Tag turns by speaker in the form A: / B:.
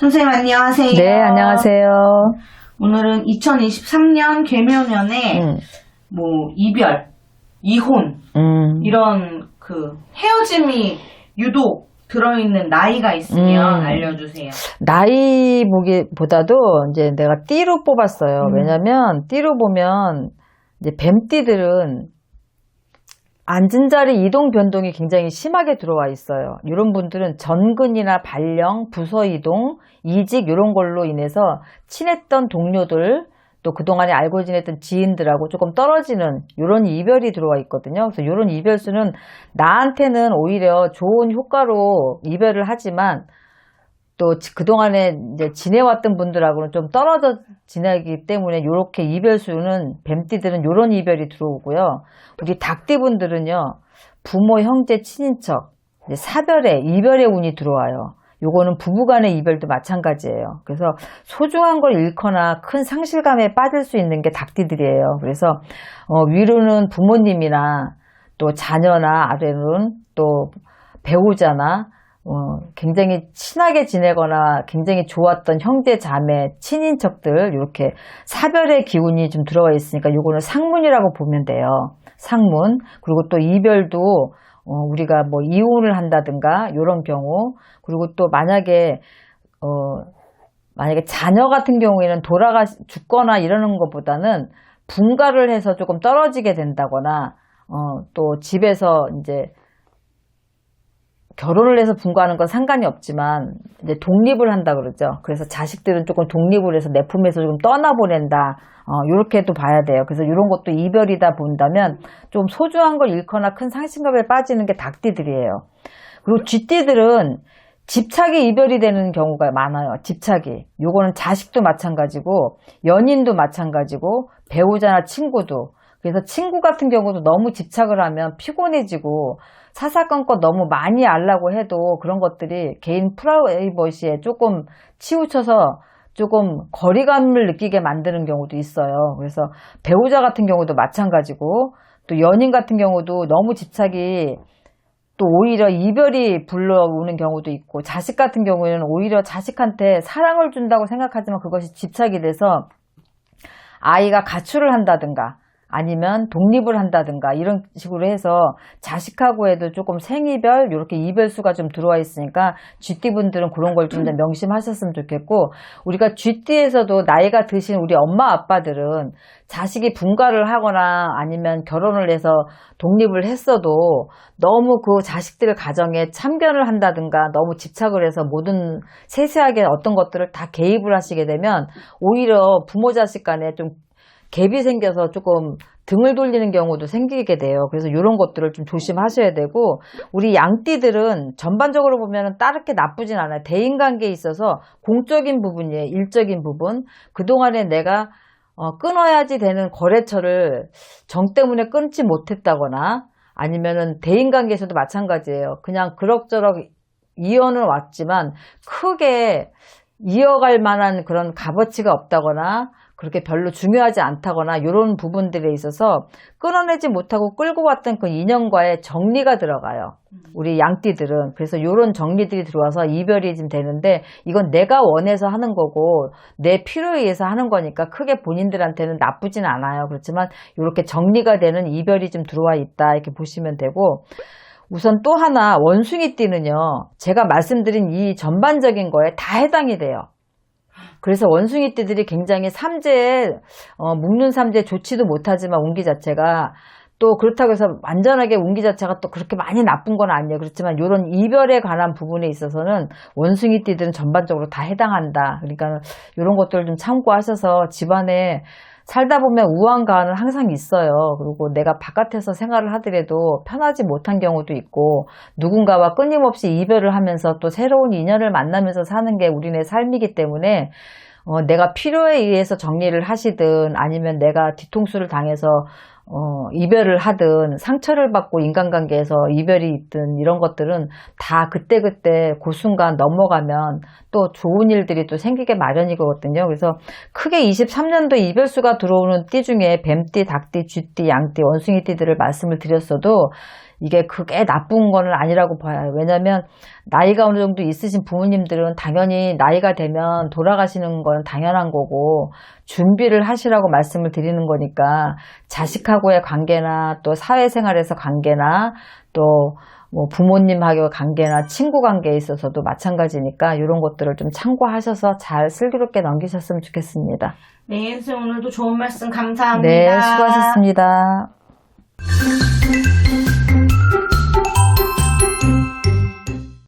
A: 선생님 안녕하세요.
B: 네, 안녕하세요.
A: 오늘은 2023년 개묘년에 이별, 이혼 이런 헤어짐이 유독 들어있는 나이가 있으면 알려주세요.
B: 나이 보기보다도 이제 내가 띠로 뽑았어요. 왜냐면 띠로 보면 이제 뱀띠들은 앉은 자리 이동 변동이 굉장히 심하게 들어와 있어요. 이런 분들은 전근이나 발령, 부서 이동, 이직 이런 걸로 인해서 친했던 동료들 또 그동안에 알고 지냈던 지인들하고 조금 떨어지는 이런 이별이 들어와 있거든요. 그래서 이런 이별수는 나한테는 오히려 좋은 효과로 이별을 하지만 또 그동안에 이제 지내왔던 분들하고는 좀 떨어져 지내기 때문에 이렇게 이별수는 뱀띠들은 이런 이별이 들어오고요. 우리 닭띠분들은요, 부모, 형제, 친인척, 사별의, 이별의 운이 들어와요. 요거는 부부간의 이별도 마찬가지예요. 그래서 소중한 걸 잃거나 큰 상실감에 빠질 수 있는 게 닭띠들이에요. 그래서 위로는 부모님이나 또 자녀나 아래로는 또 배우자나 굉장히 친하게 지내거나 굉장히 좋았던 형제, 자매, 친인척들 이렇게 사별의 기운이 좀 들어가 있으니까 요거는 상문이라고 보면 돼요. 상문. 그리고 또 이별도 우리가 이혼을 한다든가 이런 경우, 그리고 또 만약에 자녀 같은 경우에는 죽거나 이러는 것보다는 분가를 해서 조금 떨어지게 된다거나 또 집에서 이제 결혼을 해서 분가하는 건 상관이 없지만 이제 독립을 한다 그러죠. 그래서 자식들은 조금 독립을 해서 내 품에서 좀 떠나보낸다. 이렇게도 봐야 돼요. 그래서 이런 것도 이별이다 본다면 좀 소중한 걸 잃거나 큰 상심감에 빠지는 게 닭띠들이에요. 그리고 쥐띠들은 집착이 이별이 되는 경우가 많아요. 집착이. 요거는 자식도 마찬가지고 연인도 마찬가지고 배우자나 친구도. 그래서 친구 같은 경우도 너무 집착을 하면 피곤해지고 사사건건 너무 많이 알라고 해도 그런 것들이 개인 프라이버시에 조금 치우쳐서 조금 거리감을 느끼게 만드는 경우도 있어요. 그래서 배우자 같은 경우도 마찬가지고 또 연인 같은 경우도 너무 집착이 또 오히려 이별이 불러오는 경우도 있고 자식 같은 경우에는 오히려 자식한테 사랑을 준다고 생각하지만 그것이 집착이 돼서 아이가 가출을 한다든가 아니면 독립을 한다든가 이런 식으로 해서 자식하고 해도 조금 생이별 이렇게 이별수가 좀 들어와 있으니까 쥐띠분들은 그런 걸 좀 명심하셨으면 좋겠고, 우리가 쥐띠에서도 나이가 드신 우리 엄마 아빠들은 자식이 분가를 하거나 아니면 결혼을 해서 독립을 했어도 너무 그 자식들 가정에 참견을 한다든가 너무 집착을 해서 모든 세세하게 어떤 것들을 다 개입을 하시게 되면 오히려 부모 자식 간에 좀 갭이 생겨서 조금 등을 돌리는 경우도 생기게 돼요. 그래서 이런 것들을 좀 조심하셔야 되고, 우리 양띠들은 전반적으로 보면 따르게 나쁘진 않아요. 대인관계에 있어서 공적인 부분이에요. 일적인 부분. 그동안에 내가 끊어야지 되는 거래처를 정 때문에 끊지 못했다거나 아니면은 대인관계에서도 마찬가지예요. 그냥 그럭저럭 이어는 왔지만 크게 이어갈 만한 그런 값어치가 없다거나 그렇게 별로 중요하지 않다거나 이런 부분들에 있어서 끊어내지 못하고 끌고 왔던 그 인연과의 정리가 들어가요. 우리 양띠들은. 그래서 이런 정리들이 들어와서 이별이 좀 되는데 이건 내가 원해서 하는 거고 내 필요에 의해서 하는 거니까 크게 본인들한테는 나쁘진 않아요. 그렇지만 이렇게 정리가 되는 이별이 좀 들어와 있다 이렇게 보시면 되고, 우선 또 하나 원숭이띠는요. 제가 말씀드린 이 전반적인 거에 다 해당이 돼요. 그래서 원숭이띠들이 굉장히 삼재에 묶는 삼재 좋지도 못하지만 운기 자체가 또 그렇다고 해서 완전하게 운기 자체가 또 그렇게 많이 나쁜 건 아니에요. 그렇지만 이런 이별에 관한 부분에 있어서는 원숭이띠들은 전반적으로 다 해당한다. 그러니까 이런 것들을 좀 참고하셔서 집안에 살다 보면 우환가환은 항상 있어요. 그리고 내가 바깥에서 생활을 하더라도 편하지 못한 경우도 있고 누군가와 끊임없이 이별을 하면서 또 새로운 인연을 만나면서 사는 게 우리네 삶이기 때문에 내가 필요에 의해서 정리를 하시든 아니면 내가 뒤통수를 당해서 이별을 하든 상처를 받고 인간관계에서 이별이 있든 이런 것들은 다 그때그때 그 순간 넘어가면 또 좋은 일들이 또 생기게 마련이거든요. 그래서 크게 23년도 이별수가 들어오는 띠 중에 뱀띠, 닭띠, 쥐띠, 양띠, 원숭이띠들을 말씀을 드렸어도 이게 그게 나쁜 거는 아니라고 봐요. 왜냐면 나이가 어느 정도 있으신 부모님들은 당연히 나이가 되면 돌아가시는 건 당연한 거고 준비를 하시라고 말씀을 드리는 거니까 자식하고의 관계나 또 사회생활에서 관계나 또 뭐 부모님하고의 관계나 친구 관계에 있어서도 마찬가지니까 이런 것들을 좀 참고하셔서 잘 슬기롭게 넘기셨으면 좋겠습니다.
A: 네, 선생님 오늘도 좋은 말씀 감사합니다.
B: 네, 수고하셨습니다.